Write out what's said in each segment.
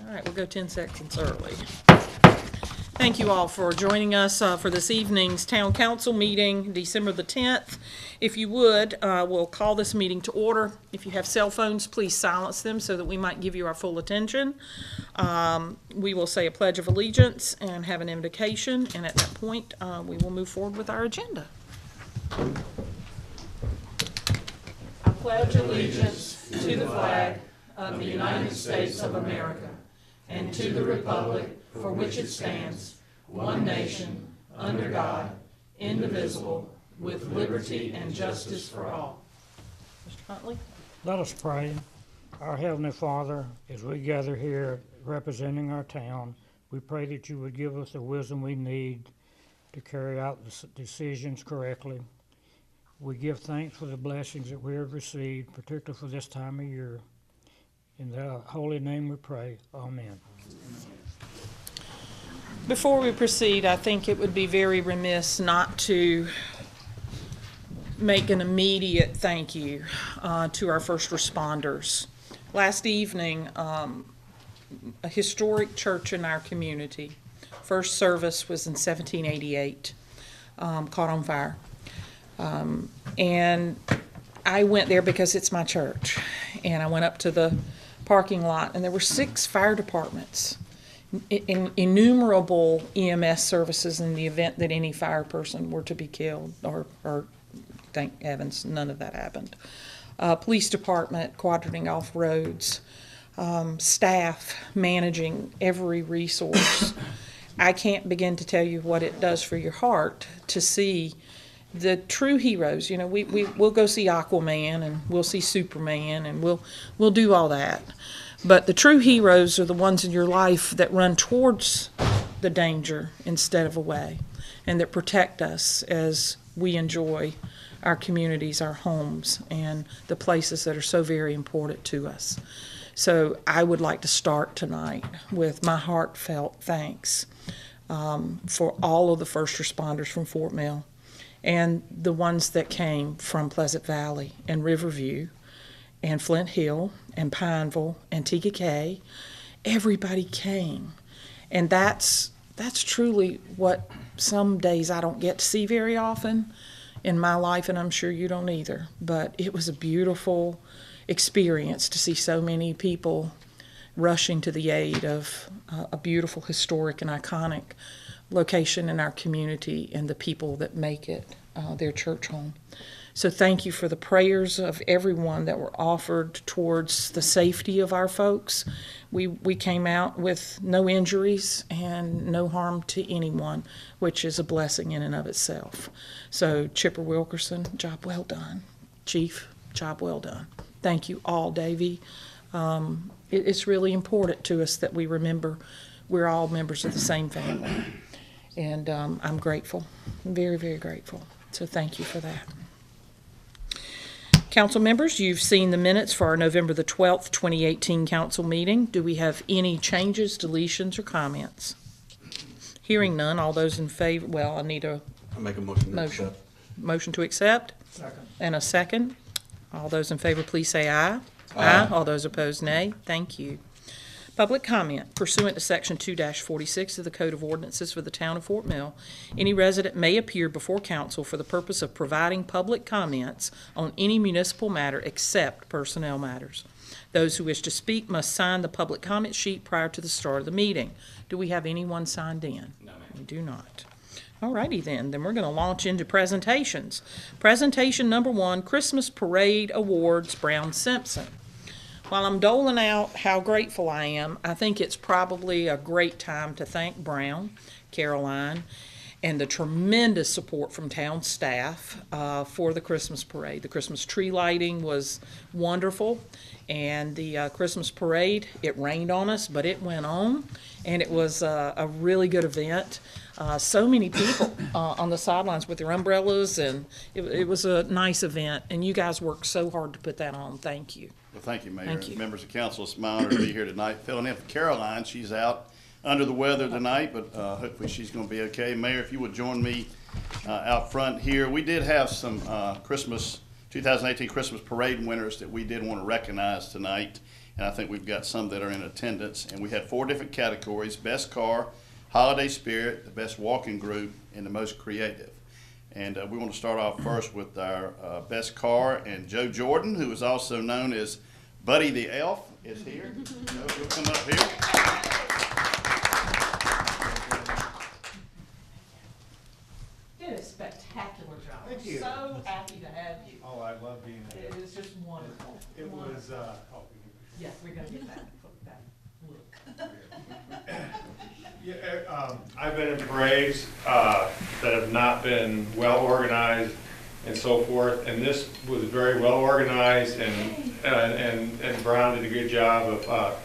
All right, we'll go 10 seconds early. Thank you all for joining us for this evening's Town Council meeting, December the 10th. If you would, we'll call this meeting to order. If you have cell phones, please silence them so that we might give you our full attention. We will say a Pledge of Allegiance and have an invocation, and at that point, we will move forward with our agenda. I pledge allegiance to the flag of the United States of America and to the republic for which it stands, one nation, under God, indivisible, with liberty and justice for all. Mr. Huntley? Let us pray. Our Heavenly Father, as we gather here representing our town, we pray that you would give us the wisdom we need to carry out the decisions correctly. We give thanks for the blessings that we have received, particularly for this time of year. In the holy name we pray. Amen. Before we proceed, I think it would be very remiss not to make an immediate thank you to our first responders. Last evening, a historic church in our community, first service was in 1788, caught on fire. And I went there because it's my church. And I went up to the parking lot, and there were 6 fire departments, innumerable EMS services in the event that any fire person were to be killed, or thank heavens, none of that happened. Police department quadrating off roads, staff managing every resource. I can't begin to tell you what it does for your heart to see the true heroes. You know, we'll go see Aquaman and we'll see Superman and we'll do all that. But the true heroes are the ones in your life that run towards the danger instead of away, and that protect us as we enjoy our communities, our homes, and the places that are so very important to us. So I would like to start tonight with my heartfelt thanks for all of the first responders from Fort Mill and the ones that came from Pleasant Valley and Riverview and Flint Hill and Pineville, Antigua. Everybody came. And that's truly what some days I don't get to see very often in my life, and I'm sure you don't either. But it was a beautiful experience to see so many people rushing to the aid of a beautiful, historic, and iconic location in our community and the people that make it their church home. So thank you for the prayers of everyone that were offered towards the safety of our folks. We came out with no injuries and no harm to anyone, which is a blessing in and of itself. So Chipper Wilkerson, job well done. Chief, job well done. Thank you all, Davey. It's really important to us that we remember we're all members of the same family. And I'm grateful, very, very grateful. So thank you for that. Council members, you've seen the minutes for our November the 12th, 2018 council meeting. Do we have any changes, deletions, or comments? Hearing none, all those in favor, well, I need a I make a motion to accept. motion to accept. Second. And a second. All those in favor, please say aye. Aye. All those opposed, nay. Thank you. Public comment. Pursuant to Section 2-46 of the Code of Ordinances for the Town of Fort Mill, any resident may appear before council for the purpose of providing public comments on any municipal matter except personnel matters. Those who wish to speak must sign the public comment sheet prior to the start of the meeting. Do we have anyone signed in? No, ma'am. We do not. All righty then. Then we're going to launch into presentations. Presentation number 1, Christmas Parade Awards, Brown Simpson. While I'm doling out how grateful I am, I think it's probably a great time to thank Brown, Caroline, and the tremendous support from town staff for the Christmas parade. The Christmas tree lighting was wonderful, and the Christmas parade, it rained on us, but it went on, and it was a really good event. So many people on the sidelines with their umbrellas, and it was a nice event, and you guys worked so hard to put that on. Thank you. Well, thank you, Mayor. Thank you. Members of council, it's my honor to be here tonight filling in for Caroline. She's out under the weather tonight, but hopefully she's going to be okay. Mayor, if you would join me out front here. We did have some 2018 Christmas parade winners that we did want to recognize tonight. and I think we've got some that are in attendance. And we had 4 different categories: best car, holiday spirit, the best walking group, and the most creative. And we want to start off first with our best car, and Joe Jordan, who is also known as Buddy the Elf, is here. Joe, you'll come up here. Did a spectacular job. Thank you. So happy to have you. Oh, I love being there. It is just wonderful. It was, Yeah, we're gonna get that look. yeah, I've been in parades, that have not been well organized and so forth, and this was very well organized, and Brown did a good job of,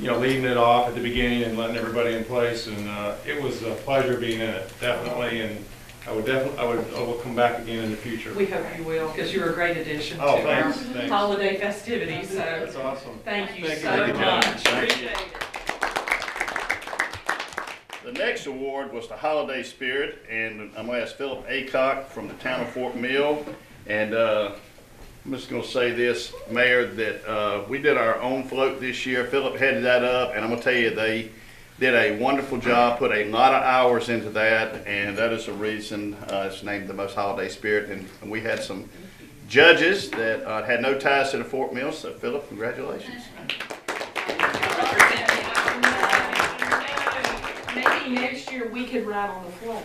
leading it off at the beginning and letting everybody in place, and, it was a pleasure being in it, definitely, and I will come back again in the future. We hope you will, because you're a great addition to Oh, our thanks. holiday festivities, so That's awesome. thank you Thank you. so Thank you, John. much. Thank you. Appreciate it. The next award was the Holiday Spirit, and I'm gonna ask Philip Aycock from the town of Fort Mill. And I'm just gonna say this, Mayor, that we did our own float this year. Philip headed that up, and I'm gonna tell you, they did a wonderful job, put a lot of hours into that, and that is the reason it's named the Most Holiday Spirit. And we had some judges that had no ties to the Fort Mill, so Philip, congratulations. Maybe next year we could ride on the float.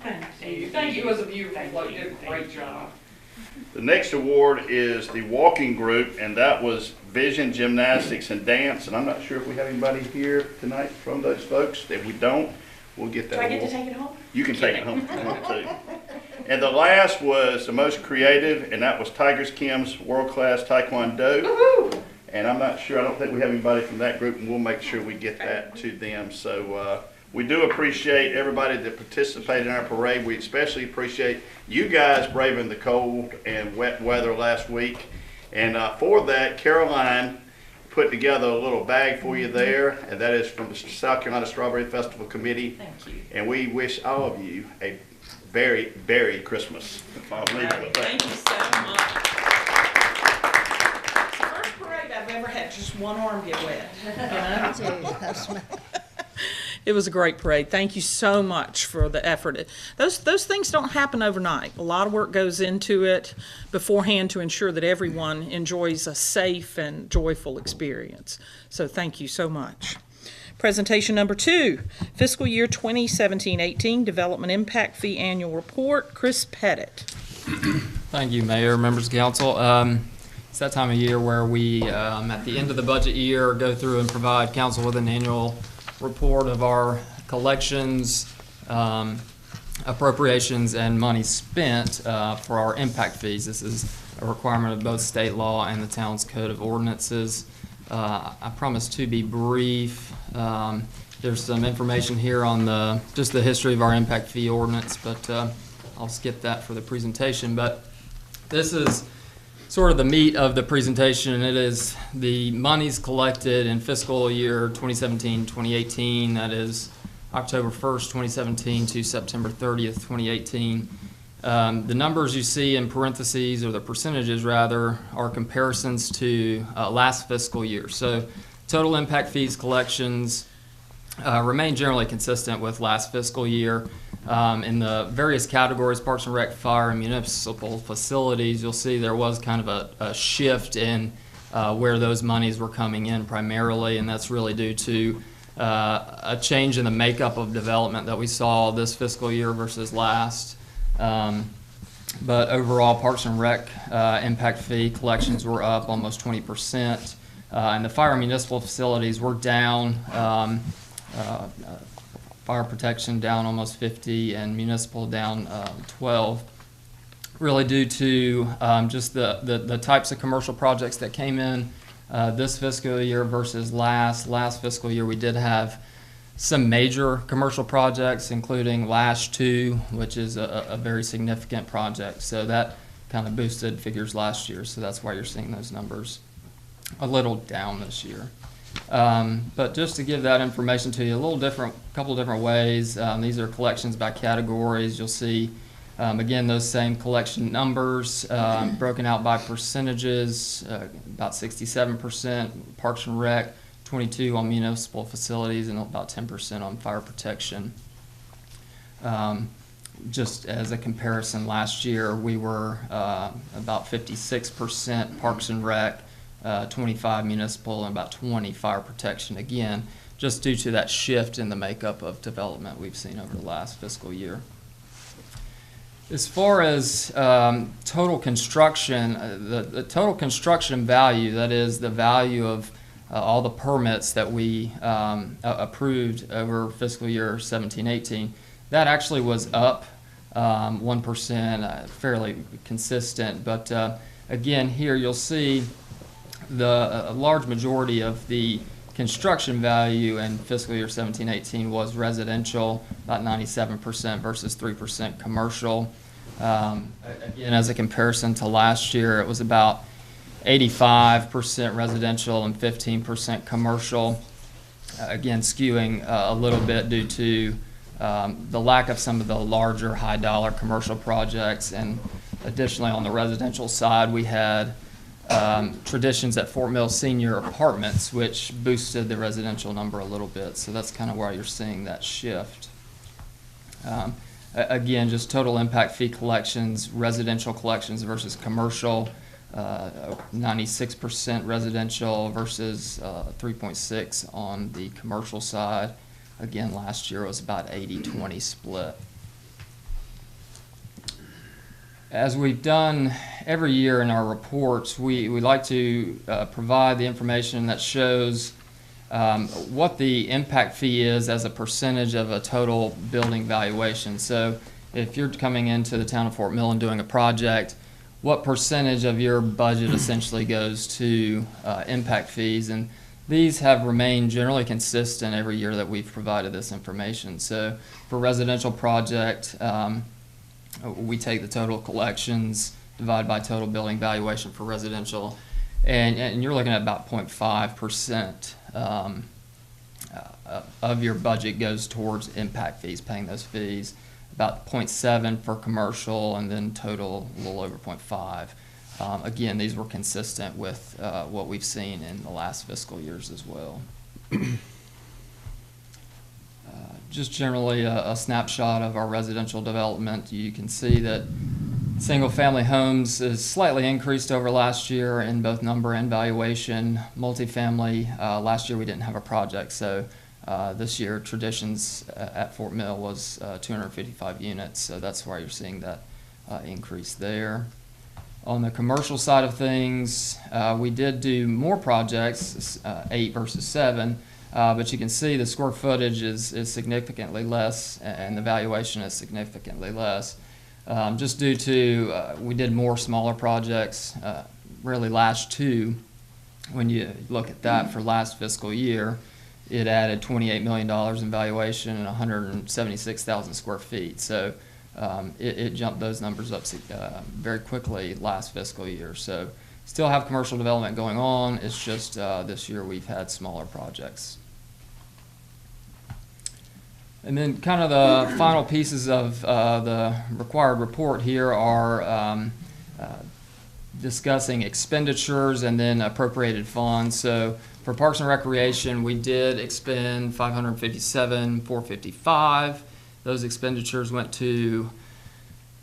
Thank you. Thank you. It was a beautiful float. You did a great job. The next award is the walking group, and that was Vision Gymnastics and Dance. And I'm not sure if we have anybody here tonight from those folks. If we don't, we'll get that Do I get to award. take it home? You can take it home if you want to. And the last was the most creative, and that was Tigers Kim's World Class Taekwondo. Woohoo! And I'm not sure, I don't think we have anybody from that group, and we'll make sure we get that to them. So we do appreciate everybody that participated in our parade. We especially appreciate you guys braving the cold and wet weather last week. And for that, Caroline put together a little bag for you there, and that is from the South Carolina Strawberry Festival Committee. Thank you. And we wish all of you a very Merry Christmas. I'll leave it with that. Thank you so much. It's the first parade I've ever had just one arm get wet. You know? It was a great parade. Thank you so much for the effort. Those things don't happen overnight. A lot of work goes into it beforehand to ensure that everyone enjoys a safe and joyful experience. So thank you so much. Presentation number 2, fiscal year 2017-18 Development Impact Fee Annual Report. Chris Pettit. Thank you, Mayor, members of council. It's that time of year where we, at the end of the budget year, go through and provide council with an annual report of our collections, appropriations, and money spent for our impact fees. This is a requirement of both state law and the town's code of ordinances. I promise to be brief. There's some information here on just the history of our impact fee ordinance, but I'll skip that for the presentation. But this is sort of the meat of the presentation. It is the monies collected in fiscal year 2017-2018, that is October 1st, 2017 to September 30th, 2018. The numbers you see in parentheses, or the percentages rather, are comparisons to last fiscal year. So total impact fees collections remain generally consistent with last fiscal year. In the various categories, Parks and Rec, Fire, and Municipal Facilities, you'll see there was kind of a shift in where those monies were coming in primarily, and that's really due to a change in the makeup of development that we saw this fiscal year versus last. But overall, Parks and Rec impact fee collections were up almost 20%, and the Fire and Municipal Facilities were down. Fire protection down almost 50, and municipal down 12, really due to just the types of commercial projects that came in this fiscal year versus last fiscal year. We did have some major commercial projects, including Lash 2, which is a very significant project, so that kind of boosted figures last year, so that's why you're seeing those numbers a little down this year. But just to give that information to you, couple different ways. These are collections by categories. You'll see Again, those same collection numbers, broken out by percentages, about 67% Parks and Rec, 22 on municipal facilities, and about 10% on fire protection. Just as a comparison, last year we were about 56% Parks and Rec, 25 municipal, and about 20 fire protection. Again, just due to that shift in the makeup of development we've seen over the last fiscal year. As far as total construction, the total construction value, that is the value of all the permits that we approved over fiscal year 17-18, that actually was up 1%, fairly consistent. But again, here you'll see a large majority of the construction value in fiscal year 17-18 was residential, about 97% versus 3% commercial. Again, as a comparison to last year, it was about 85% residential and 15% commercial. Again, skewing a little bit due to the lack of some of the larger high-dollar commercial projects. And additionally, on the residential side, we had Traditions at Fort Mill Senior Apartments, which boosted the residential number a little bit. So that's kind of why you're seeing that shift. Again, just total impact fee collections, residential collections versus commercial, 96% residential versus 3.6 on the commercial side. Again, last year was about 80-20 split. As we've done every year in our reports, we like to provide the information that shows what the impact fee is as a percentage of a total building valuation. So if you're coming into the town of Fort Mill and doing a project, what percentage of your budget essentially goes to impact fees? And these have remained generally consistent every year that we've provided this information. So for residential project, we take the total collections, divide by total building valuation for residential, and you're looking at about 0.5% of your budget goes towards impact fees, paying those fees. About 0.7 for commercial, and then total a little over 0.5. Again, these were consistent with what we've seen in the last fiscal years as well. Just generally a snapshot of our residential development. You can see that single-family homes is slightly increased over last year in both number and valuation. Multifamily, last year we didn't have a project, so this year Traditions at Fort Mill was 255 units, so that's why you're seeing that increase there. On the commercial side of things, we did do more projects, 8 versus 7. But you can see the square footage is significantly less, and the valuation is significantly less. Just due to we did more smaller projects, really last two. When you look at that for last fiscal year, it added $28 million in valuation and 176,000 square feet. So it jumped those numbers up very quickly last fiscal year. So still have commercial development going on. It's just this year we've had smaller projects. And then kind of the final pieces of the required report here are discussing expenditures and then appropriated funds. So for Parks and Recreation, we did expend $557,455. Those expenditures went to,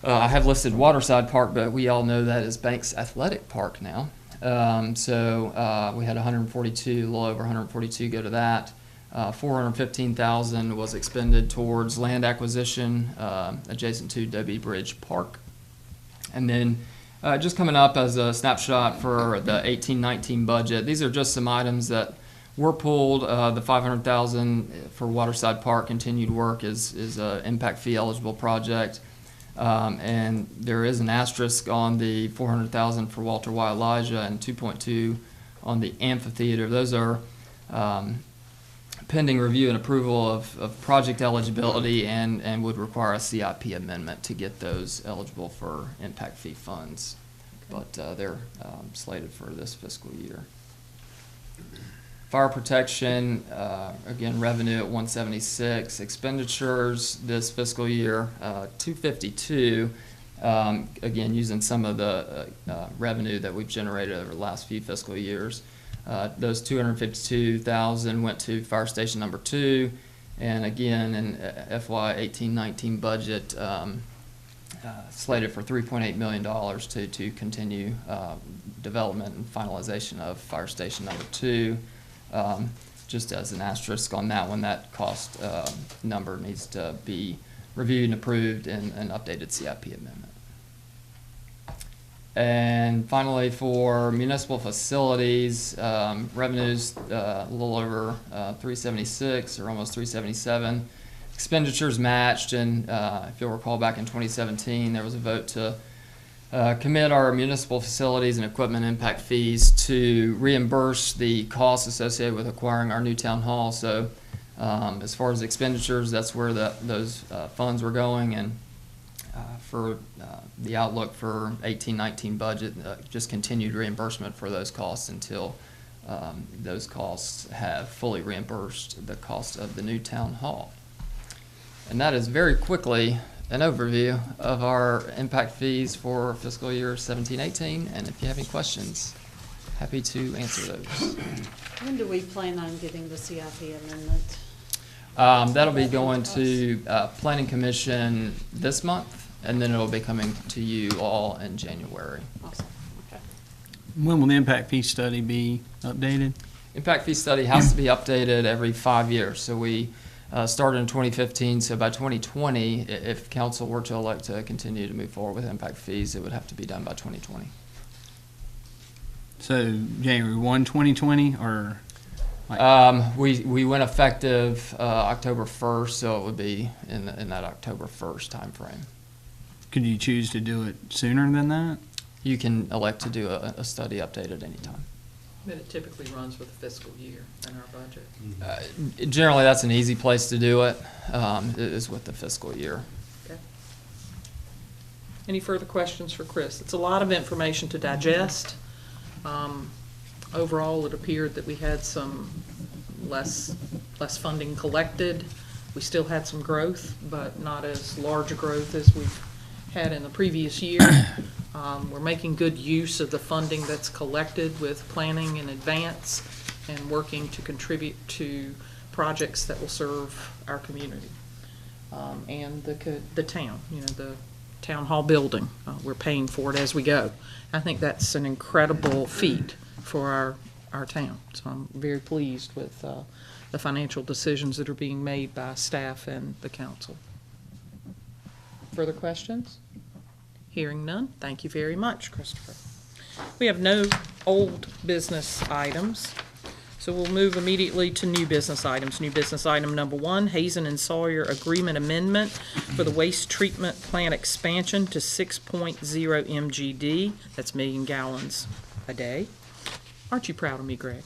I have listed Waterside Park, but we all know that is Banks Athletic Park now. So we had 142, a little over 142 go to that. $415,000 was expended towards land acquisition adjacent to Dobie Bridge Park. And then just coming up as a snapshot for the 18-19 budget, these are just some items that were pulled. The $500,000 for Waterside Park continued work is an impact fee eligible project. And there is an asterisk on the $400,000 for Walter Y. Elijah and 2.2 on the amphitheater. Those are pending review and approval of project eligibility and would require a CIP amendment to get those eligible for impact fee funds. But they're slated for this fiscal year. Fire protection, again, revenue at 176. Expenditures this fiscal year, 252. Again, using some of the revenue that we've generated over the last few fiscal years. Those 252,000 went to fire station number 2. And again, in FY 18-19 budget, slated for $3.8 million to continue development and finalization of fire station number 2. Just as an asterisk on that one, that cost number needs to be reviewed and approved in an updated CIP amendment. And finally, for municipal facilities, revenues a little over 376 or almost 377. Expenditures matched, and if you'll recall, back in 2017, there was a vote to commit our municipal facilities and equipment impact fees to reimburse the costs associated with acquiring our new town hall. So as far as expenditures, that's where those funds were going, and for the outlook for 18-19 budget, just continued reimbursement for those costs until those costs have fully reimbursed the cost of the new town hall. And that is very quickly an overview of our impact fees for fiscal year 17-18. And if you have any questions, happy to answer those. When do we plan on getting the CIP amendment? That'll be going to Planning Commission this month, and then it'll be coming to you all in January. Awesome, okay. When will the impact fee study be updated? Impact fee study has to be updated every 5 years. So we started in 2015. So by 2020, if council were to elect to continue to move forward with impact fees, it would have to be done by 2020. So January 1, 2020, or? We went effective October 1st, so it would be in that October 1st timeframe. Could you choose to do it sooner than that? You can elect to do a study update at any time. But it typically runs with the fiscal year in our budget. Generally, that's an easy place to do it, is with the fiscal year. Okay. Any further questions for Chris? It's a lot of information to digest. Overall, it appeared that we had some less funding collected. We still had some growth, but not as large a growth as we've had in the previous year. We're making good use of the funding that's collected with planning in advance and working to contribute to projects that will serve our community and the town, the town hall building. We're paying for it as we go. I think that's an incredible feat for our town. So I'm very pleased with the financial decisions that are being made by staff and the council. Further questions? Hearing none, thank you very much, Christopher. We have no old business items, so we'll move immediately to new business items. New business item number 1, Hazen and Sawyer Agreement Amendment for the waste treatment plant expansion to 6.0 MGD. That's million gallons a day. Aren't you proud of me, Greg?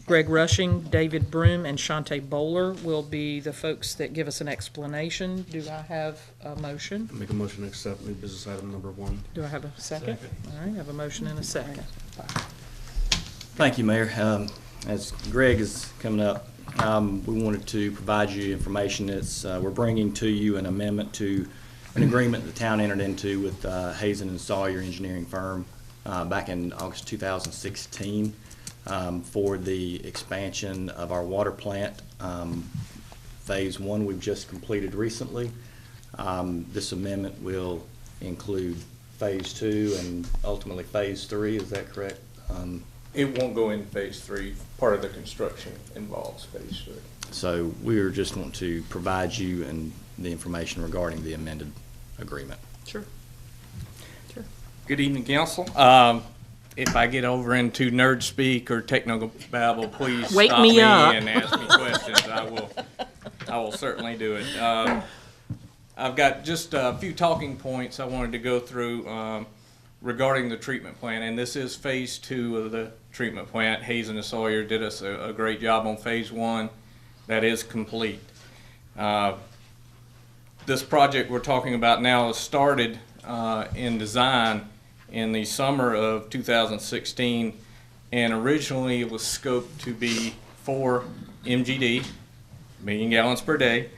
Greg Rushing, David Broom, and Shante Bowler will be the folks that give us an explanation. Do I have a motion? Make a motion to accept new business item number 1. Do I have a second? All right, I have a motion and a second. Thank you, Mayor. As Greg is coming up, we wanted to provide you information. We're bringing to you an amendment to an agreement the town entered into with Hazen and Sawyer engineering firm back in August 2016 for the expansion of our water plant. Phase 1 we've just completed recently. This amendment will include Phase 2 and ultimately Phase 3. Is that correct? It won't go in phase 3. Part of the construction involves phase 3. So we are just want to provide you and the information regarding the amended agreement. Sure. Sure. Good evening, council. If I get over into nerd speak or technical babble, please Wake stop me me up. and ask me questions. I will certainly do it. I've got just a few talking points I wanted to go through regarding the treatment plant, and this is phase 2 of the treatment plant. Hazen and Sawyer did us a great job on phase 1. That is complete. This project we're talking about now is started in design in the summer of 2016, and originally it was scoped to be 0.4 MGD, million gallons per day,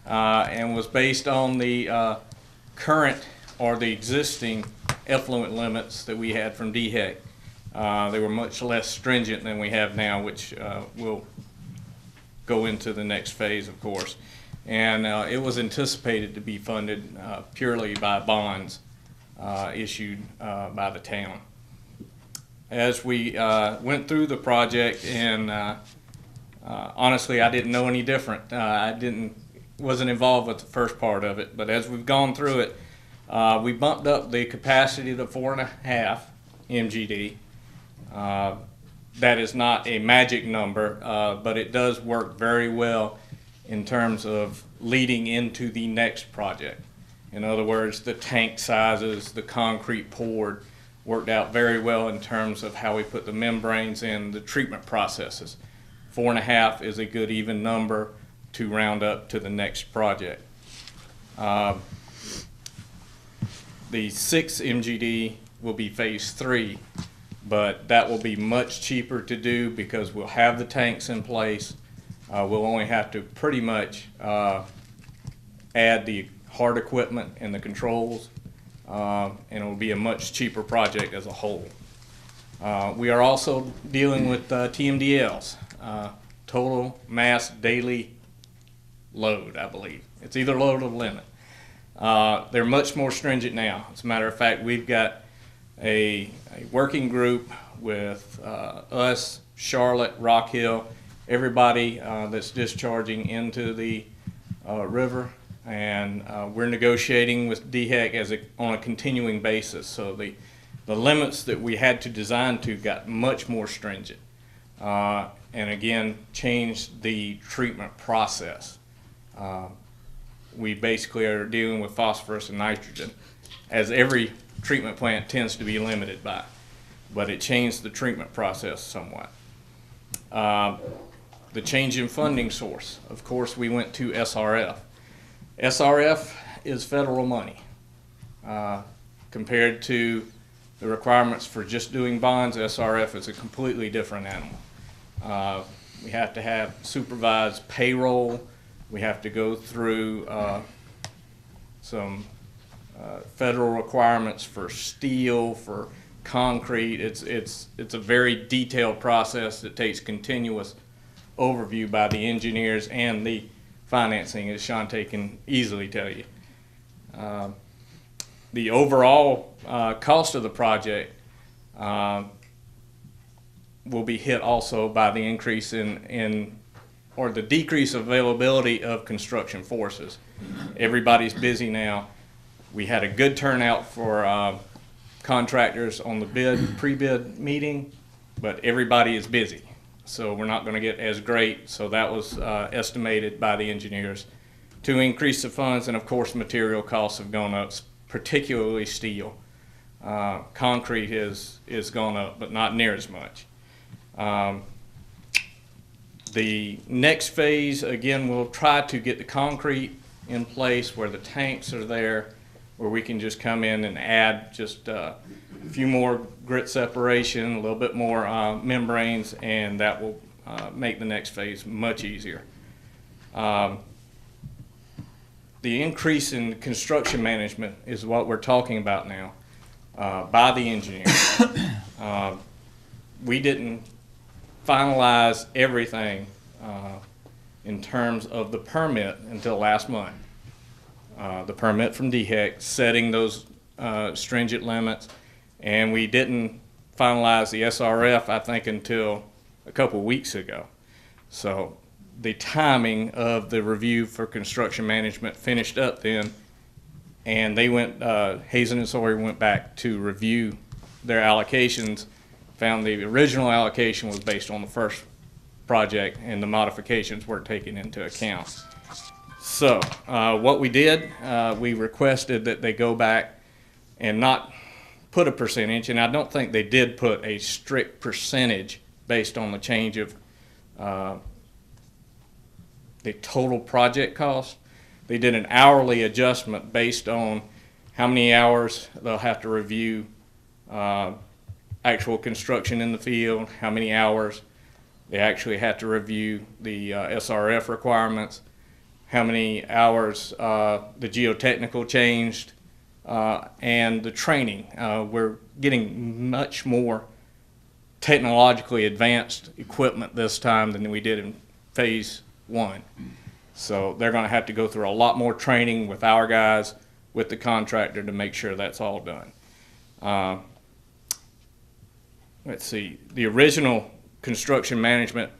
and was based on the current or the existing effluent limits that we had from DHEC. They were much less stringent than we have now, which will go into the next phase, of course. And it was anticipated to be funded purely by bonds issued by the town. As we went through the project, and honestly, I didn't know any different. Wasn't involved with the first part of it, but as we've gone through it, we bumped up the capacity to 4.5 MGD. That is not a magic number, but it does work very well in terms of leading into the next project. In other words, the tank sizes, the concrete poured worked out very well in terms of how we put the membranes in, the treatment processes. 4.5 is a good even number to round up to the next project. The 6 MGD will be phase 3, but that will be much cheaper to do because we'll have the tanks in place. We'll only have to pretty much add the hard equipment and the controls, and it will be a much cheaper project as a whole. We are also dealing with TMDLs, total mass daily load, I believe. It's either load or limit. They're much more stringent now. As a matter of fact, we've got a working group with us, Charlotte, Rock Hill, everybody that's discharging into the river, and we're negotiating with DHEC on a continuing basis. So the limits that we had to design to got much more stringent, and again changed the treatment process. We basically are dealing with phosphorus and nitrogen, as every treatment plant tends to be limited by, but it changed the treatment process somewhat. The change in funding source, of course, we went to SRF. SRF is federal money compared to the requirements for just doing bonds. SRF is a completely different animal. We have to have supervised payroll. We have to go through some federal requirements for steel, for concrete. It's a very detailed process that takes continuous overview by the engineers and the financing, as Shante can easily tell you. The overall cost of the project will be hit also by the increase or the decrease availability of construction forces. Everybody's busy now. We had a good turnout for contractors on the pre-bid meeting, but everybody is busy. So we're not going to get as great. So that was estimated by the engineers to increase the funds. And of course, material costs have gone up, particularly steel. Concrete has gone up, but not near as much. The next phase, again, we'll try to get the concrete in place where the tanks are there, where we can just come in and add just a few more grit separation, a little bit more membranes, and that will make the next phase much easier. The increase in construction management is what we're talking about now by the engineers. We didn't finalize everything in terms of the permit until last month. The permit from DHEC setting those stringent limits, and we didn't finalize the SRF, I think, until a couple weeks ago. So the timing of the review for construction management finished up then, and they went, Hazen and Sawyer went back to review their allocations, found the original allocation was based on the first project and the modifications weren't taken into account. So what we did, we requested that they go back and not put a percentage, and I don't think they did put a strict percentage based on the change of the total project cost. They did an hourly adjustment based on how many hours they'll have to review actual construction in the field, how many hours They actually have to review the SRF requirements, how many hours the geotechnical changed, and the training. We're getting much more technologically advanced equipment this time than we did in phase 1. So they're going to have to go through a lot more training with our guys, with the contractor, to make sure that's all done. Let's see, the original construction management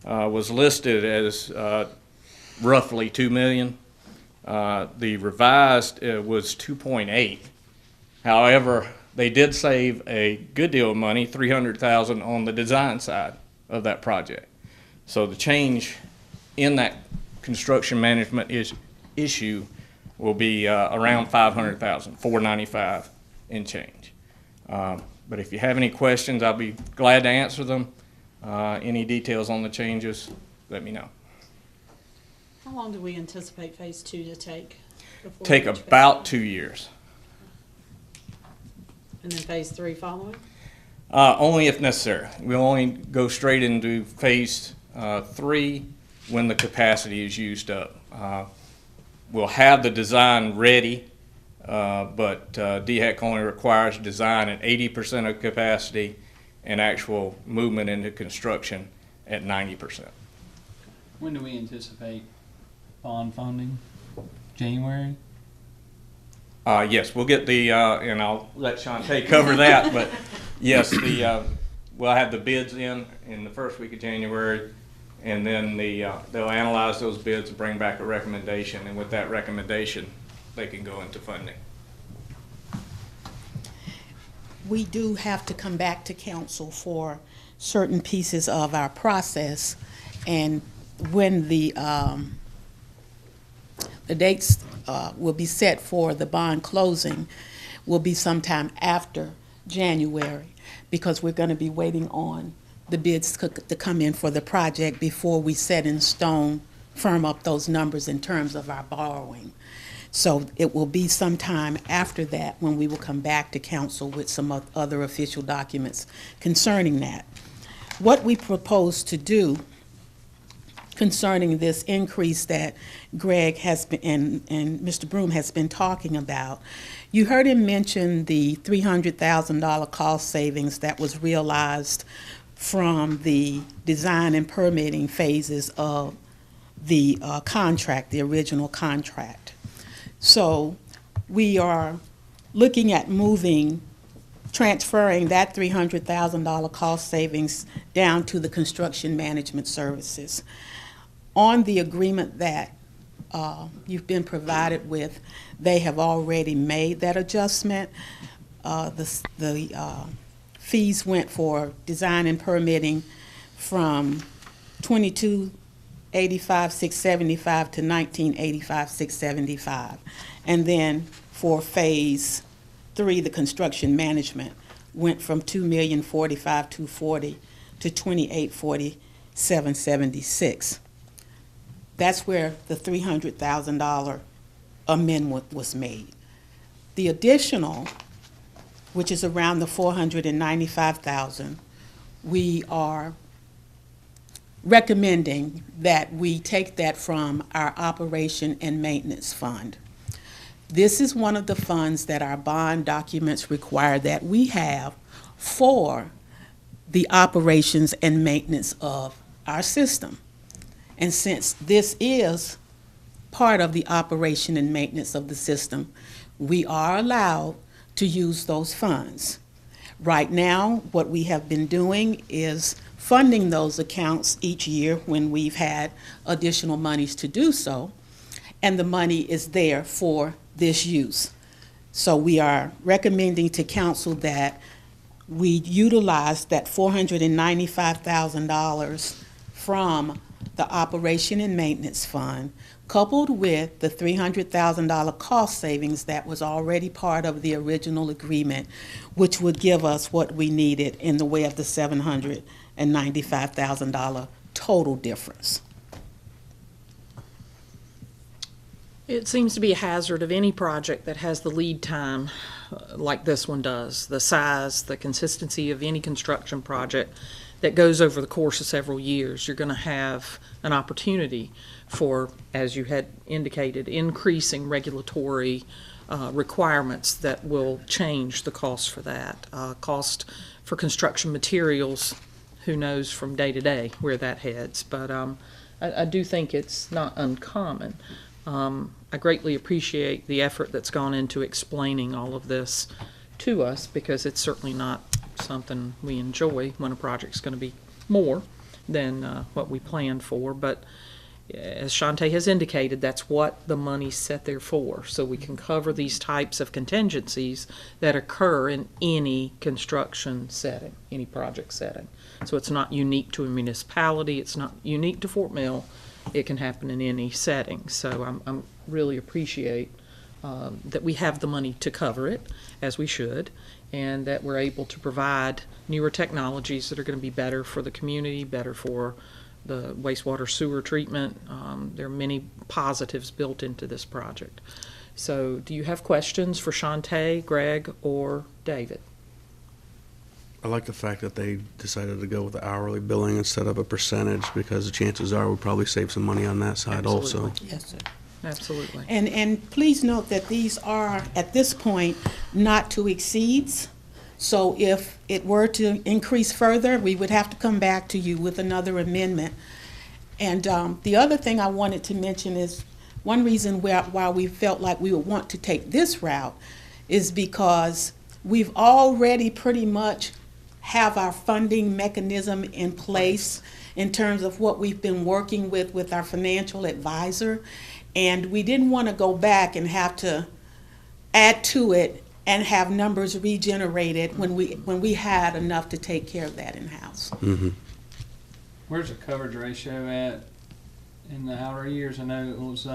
was listed as roughly $2 million. The revised was 2.8. However, they did save a good deal of money, $300,000 on the design side of that project. So the change in that construction management issue will be around $500,000, $495 and change. But if you have any questions, I'll be glad to answer them. Any details on the changes, let me know. How long do we anticipate phase 2 to take? before Take we reach about phase 2 years. 1? And then phase 3 following? Only if necessary. We'll only go straight into phase 3 when the capacity is used up. We'll have the design ready, but DHEC only requires design at 80% of capacity and actual movement into construction at 90%. When do we anticipate bond funding? January? Yes, we'll get the, and I'll let Shantae cover that, but yes, we'll have the bids in the first week of January, and then they'll analyze those bids and bring back a recommendation, and with that recommendation, they can go into funding. We do have to come back to council for certain pieces of our process, and when the dates will be set for the bond closing will be sometime after January, because we're going to be waiting on the bids to come in for the project before we set in stone, firm up those numbers in terms of our borrowing. So it will be sometime after that when we will come back to council with some other official documents concerning that. What we propose to do concerning this increase that Greg has been, and Mr. Broom has been talking about, you heard him mention the $300,000 cost savings that was realized from the design and permitting phases of the contract, the original contract. So we are looking at transferring that $300,000 cost savings down to the construction management services. On the agreement that you've been provided with, they have already made that adjustment. The fees went for design and permitting from $22,856.75 to $19,856.75. And then for phase 3, the construction management went from $2,045,240 to $28,4776. That's where the $300,000 amendment was made. The additional, which is around the $495,000, we are recommending that we take that from our operation and maintenance fund. This is one of the funds that our bond documents require that we have for the operations and maintenance of our system. And since this is part of the operation and maintenance of the system, we are allowed to use those funds. Right now, what we have been doing is funding those accounts each year when we've had additional monies to do so, and the money is there for this use. So we are recommending to council that we utilize that $495,000 from the operation and maintenance fund, coupled with the $300,000 cost savings that was already part of the original agreement, which would give us what we needed in the way of the $795,000 total difference. It seems to be a hazard of any project that has the lead time like this one does, the size, the consistency of any construction project that goes over the course of several years, you're going to have an opportunity for, as you had indicated, increasing regulatory requirements that will change the cost for that. Cost for construction materials, who knows from day to day where that heads. But I do think it's not uncommon. I greatly appreciate the effort that's gone into explaining all of this to us, because it's certainly not something we enjoy when a project's going to be more than what we planned for. But as Shantae has indicated, that's what the money's set there for, so we can cover these types of contingencies that occur in any construction setting, any project setting. So it's not unique to a municipality, it's not unique to Fort Mill, it can happen in any setting. So I'm really appreciate that we have the money to cover it, as we should, and that we're able to provide newer technologies that are going to be better for the community, better for the wastewater sewer treatment. There are many positives built into this project. So do you have questions for Shantae, Greg, or David? I like the fact that they decided to go with the hourly billing instead of a percentage, because the chances are we'll probably save some money on that side also. Absolutely. Yes, sir. Absolutely. And please note that these are, at this point, not to exceeds. So if it were to increase further, we would have to come back to you with another amendment. And the other thing I wanted to mention is, one reason why we felt like we would want to take this route is because we've already pretty much have our funding mechanism in place in terms of what we've been working with our financial advisor. And we didn't want to go back and have to add to it and have numbers regenerated when we had enough to take care of that in-house. Mm-hmm. Where's the coverage ratio at in the outer years? I know it was,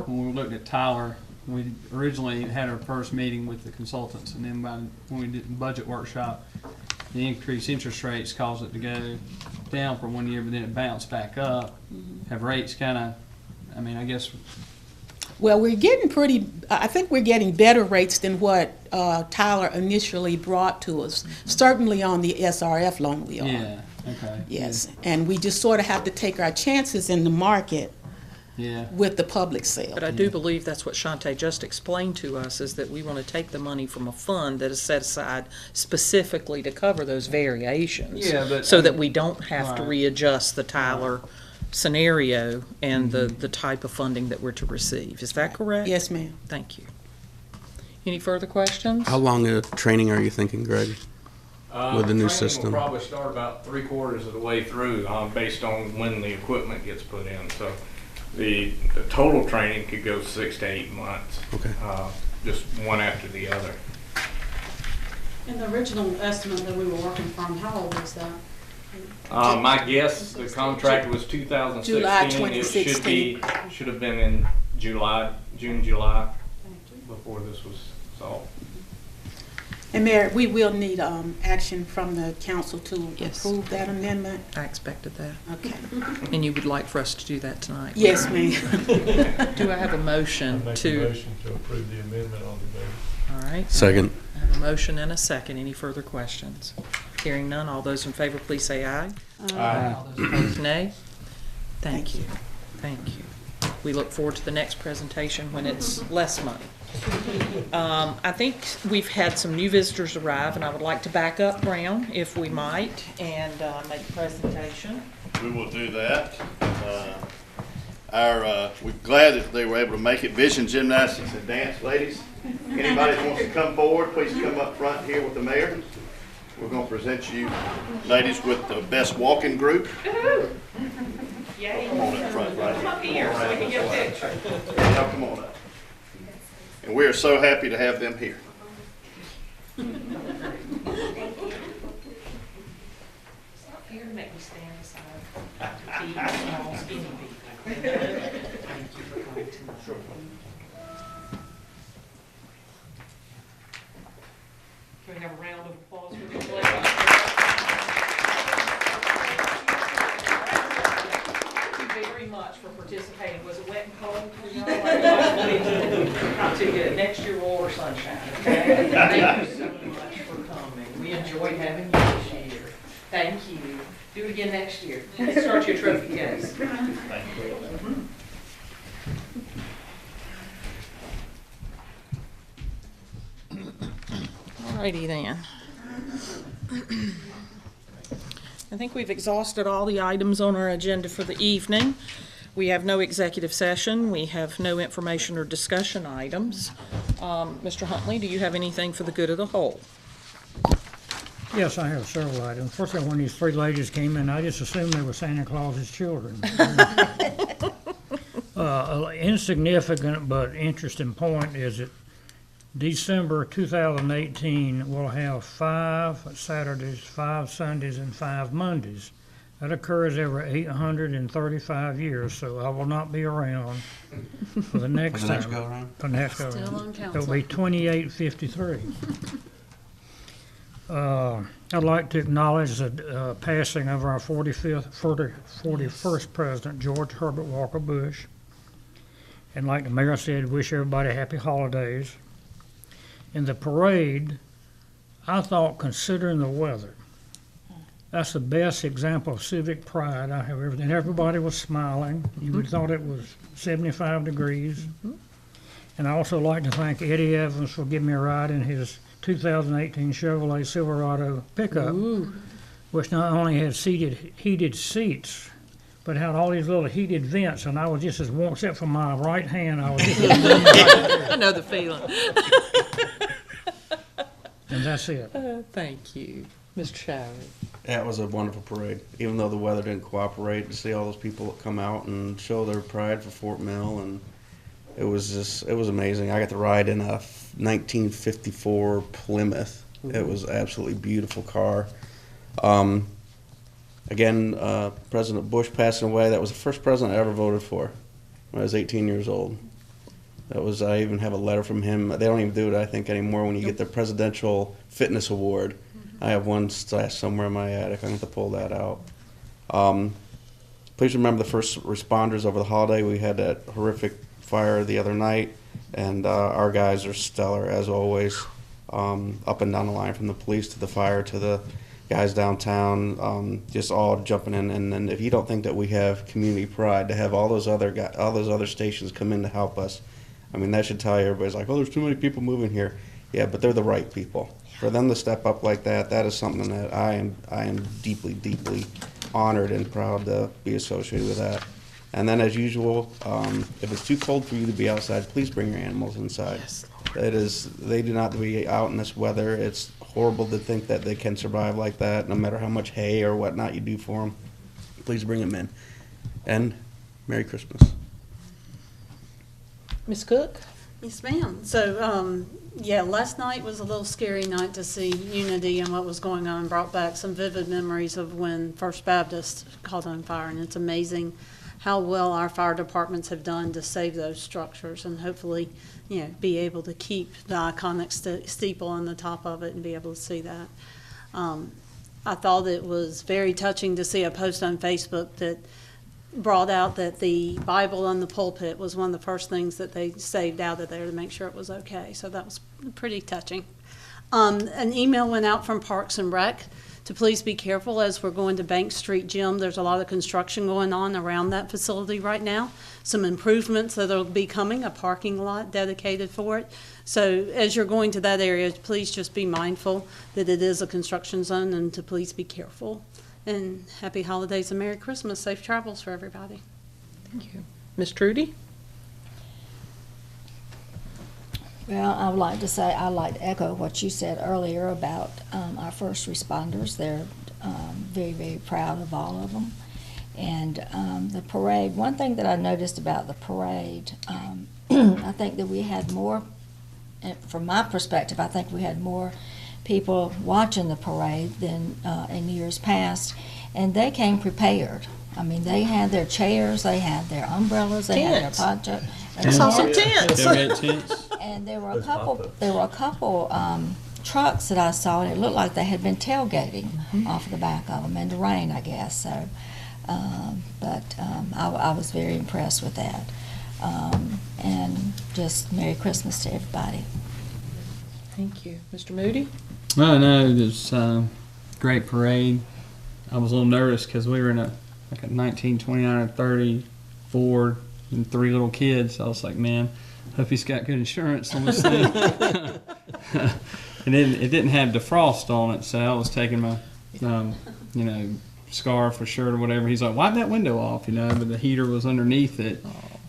when we looked at Tyler, we originally had our first meeting with the consultants, and then when we did the budget workshop, the increased interest rates caused it to go down for 1 year, but then it bounced back up. Have rates kind of, I mean, I guess. Well, we're getting I think we're getting better rates than what Tyler initially brought to us. Certainly on the SRF loan we are. Yeah, okay. Yes, and we just sort of have to take our chances in the market with the public sale. But I do believe that's what Shantae just explained to us, is that we want to take the money from a fund that is set aside specifically to cover those variations. Yeah, but, so that we don't have to right. readjust the Tyler scenario and the type of funding that we're to receive. Is that correct? Yes, ma'am. Thank you. Any further questions? How long of training are you thinking, Greg? With the new system? Will probably start about 3/4 of the way through, based on when the equipment gets put in. So the total training could go 6 to 8 months. Okay. Just one after the other. And the original estimate that we were working from, how old was that? My guess, the contract was 2016. July It 2016. should have been in June, July, before this was solved. And Mayor, we will need action from the council to Yes. approve that amendment. I expected that. Okay. And you would like for us to do that tonight? Yes, ma'am. Do I have a motion to? Motion to approve the amendment on the bill. All right. Second. I have a motion and a second. Any further questions? Hearing none, all those in favor, please say aye. Aye. All those opposed, nay. Thank you. Thank you. We look forward to the next presentation when it's less money. I think we've had some new visitors arrive, and I would like to back up Brown, if we might, and make a presentation. We will do that. We're glad that they were able to make it. Vision Gymnastics and Dance ladies. Anybody that wants to come forward, please come up front here with the mayor. We're going to present you, ladies, with the best walking group. Yay. Come on up front, right? Come up here so we can get a picture. Y'all come on up. And we are so happy to have them here. Stop here and make me stand aside. These small, skinny people. Thank you for coming tonight. Can we have a round of applause for these ladies? Thank you very much for participating. Was it wet and cold? Not too good. Next year we'll order sunshine. Thank you so much for coming. We enjoyed having you this year. Thank you. Do it again next year. Start your trophy case. Alrighty then. I think we've exhausted all the items on our agenda for the evening. We have no executive session. We have no information or discussion items. Mr. Huntley, do you have anything for the good of the whole? Yes, I have several items. First of all, when these three ladies came in, I just assumed they were Santa Claus's children. Insignificant but interesting point is that December 2018, we'll have 5 Saturdays, 5 Sundays, and 5 Mondays. That occurs every 835 years, so I will not be around for the next For the next time. go-around? For the next go-around. Still on council. It'll be 2853. I'd like to acknowledge the passing of our 41st president, George Herbert Walker Bush. And like the mayor said, wish everybody happy holidays. In the parade, I thought, considering the weather, that's the best example of civic pride I have ever. And everybody was smiling. You would have thought it was 75 degrees. And I also like to thank Eddie Evans for giving me a ride in his 2018 Chevrolet Silverado pickup, which not only had heated seats, but had all these little heated vents. And I was just as warm, except for my right hand, I was just as warm. I know the feeling. And that's it. Thank you. Mr. Shower. Yeah, it was a wonderful parade. Even though the weather didn't cooperate, to see all those people that come out and show their pride for Fort Mill, and it was amazing. I got to ride in a 1954 Plymouth. It was an absolutely beautiful car. Again, President Bush passing away. That was the first president I ever voted for when I was 18 years old. I even have a letter from him. They don't even do it, I think, anymore when you get the Presidential Fitness Award. I have one stashed somewhere in my attic. I'm going to have to pull that out. Please remember the first responders over the holiday. We had that horrific fire the other night, and our guys are stellar, as always, up and down the line, from the police to the fire to the guys downtown, just all jumping in. And then if you don't think that we have community pride to have all those other stations come in to help us, I mean, that should tell you. Everybody's like, oh, there's too many people moving here. Yeah, but they're the right people. For them to step up like that, that is something that I am deeply, deeply honored and proud to be associated with that. And then, as usual, if it's too cold for you to be outside, please bring your animals inside. They do not be out in this weather. It's horrible to think that they can survive like that, no matter how much hay or whatnot you do for them. Please bring them in. And Merry Christmas. Ms. Cook? Yes, ma'am. So, yeah, last night was a little scary night to see unity and what was going on. Brought back some vivid memories of when First Baptist caught on fire, and it's amazing how well our fire departments have done to save those structures and hopefully, be able to keep the iconic steeple on the top of it and be able to see that. I thought it was very touching to see a post on Facebook that brought out that the Bible on the pulpit was one of the first things that they saved out of there to make sure it was okay. So that was pretty touching. An email went out from Parks and Rec to please be careful as we're going to Bank Street Gym. There's a lot of construction going on around that facility right now. Some improvements that will be coming, a parking lot dedicated for it. So as you're going to that area, please just be mindful that it is a construction zone and to please be careful. And happy holidays and Merry Christmas. Safe travels for everybody. Thank you. Ms. Trudy? Well, I would like to say, I'd like to echo what you said earlier about our first responders. They're very, very proud of all of them. And the parade, one thing that I noticed about the parade, I think that we had more, from my perspective, I think we had more people watching the parade than in years past, and they came prepared. I mean, they had their chairs, they had their umbrellas, they had their poncho. I saw some tents. And there were a couple trucks that I saw, and it looked like they had been tailgating off the back of them in the rain, I guess. So, I was very impressed with that. And just Merry Christmas to everybody. Thank you. Mr. Moody? No, it was great parade. I was a little nervous because we were in a 1929 or 30 Ford and 3 little kids. I was like, man, hope he's got good insurance on this thing. And it didn't have defrost on it, so I was taking my, scarf or shirt or whatever. He's like, wipe that window off, but the heater was underneath it.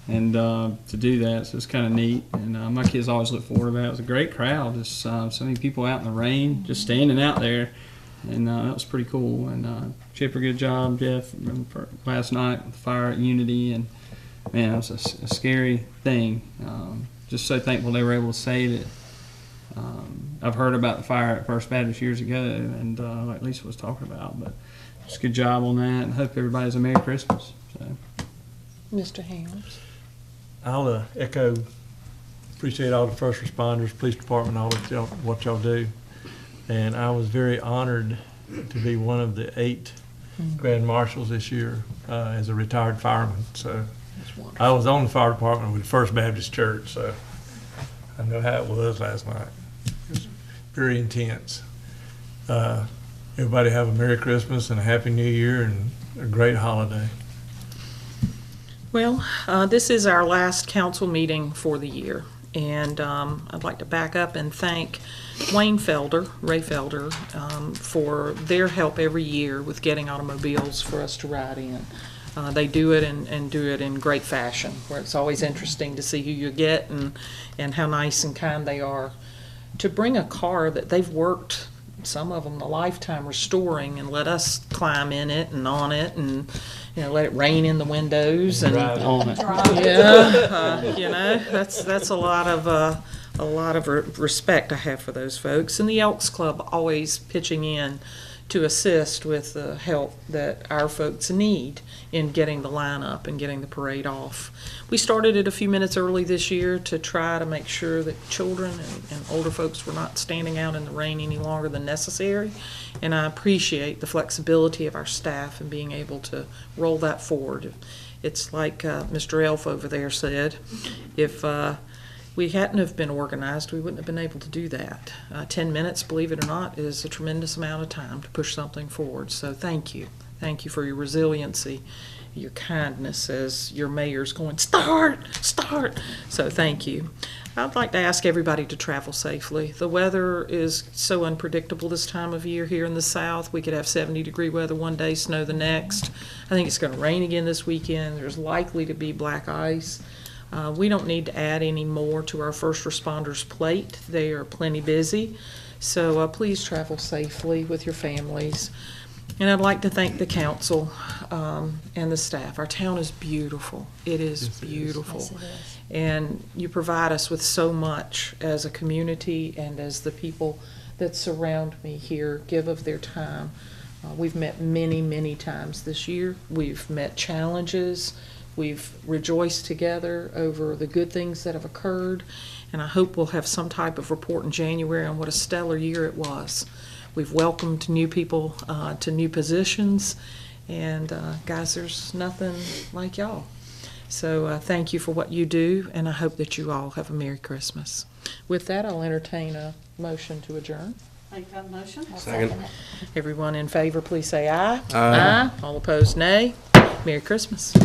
And to do that, so it's kind of neat. And my kids always look forward to that. It was a great crowd. Just so many people out in the rain, just standing out there. And that was pretty cool. And Chipper, good job, Jeff, last night with the fire at Unity. And man, it was a scary thing. Just so thankful they were able to save it. I've heard about the fire at First Baptist years ago, and like Lisa was talking about. But just good job on that, and hope everybody has a Merry Christmas. So. Mr. Helms? I'll echo, appreciate all the first responders, police department, all of y'all, what y'all do. And I was very honored to be one of the 8 grand marshals this year as a retired fireman. So I was on the fire department with First Baptist Church, so I know how it was last night. It was very intense. Everybody have a Merry Christmas and a Happy New Year and a great holiday. Well, this is our last council meeting for the year, and I'd like to back up and thank Ray Felder, for their help every year with getting automobiles for us to ride in. They do it and do it in great fashion, where it's always interesting to see who you get and how nice and kind they are. To bring a car that they've worked, some of them, a lifetime restoring, and let us climb in it and on it and let it rain in the windows and On it. that's a lot of respect I have for those folks, and the Elks Club always pitching in to assist with the help that our folks need in getting the line up and getting the parade off. We started it a few minutes early this year to try to make sure that children and older folks were not standing out in the rain any longer than necessary, and I appreciate the flexibility of our staff and being able to roll that forward. It's like Mr. Elf over there said, if we hadn't have been organized, we wouldn't have been able to do that. 10 minutes, believe it or not, is a tremendous amount of time to push something forward. So thank you. Thank you for your resiliency, your kindness as your mayor's going, start. So thank you. I'd like to ask everybody to travel safely. The weather is so unpredictable this time of year here in the South. We could have 70-degree weather one day, snow the next. I think it's going to rain again this weekend. There's likely to be black ice. We don't need to add any more to our first responders' plate. They are plenty busy. So please travel safely with your families. And I'd like to thank the council and the staff. Our town is beautiful. It is beautiful. Yes, it is. And you provide us with so much as a community and as the people that surround me here give of their time. We've met many, many times this year. We've met challenges. We've rejoiced together over the good things that have occurred, and I hope we'll have some type of report in January on what a stellar year it was. We've welcomed new people to new positions, and guys, there's nothing like y'all. So thank you for what you do, and I hope that you all have a Merry Christmas. With that, I'll entertain a motion to adjourn. Make that motion? Second. Everyone in favor, please say aye. Aye. All opposed, nay. Merry Christmas.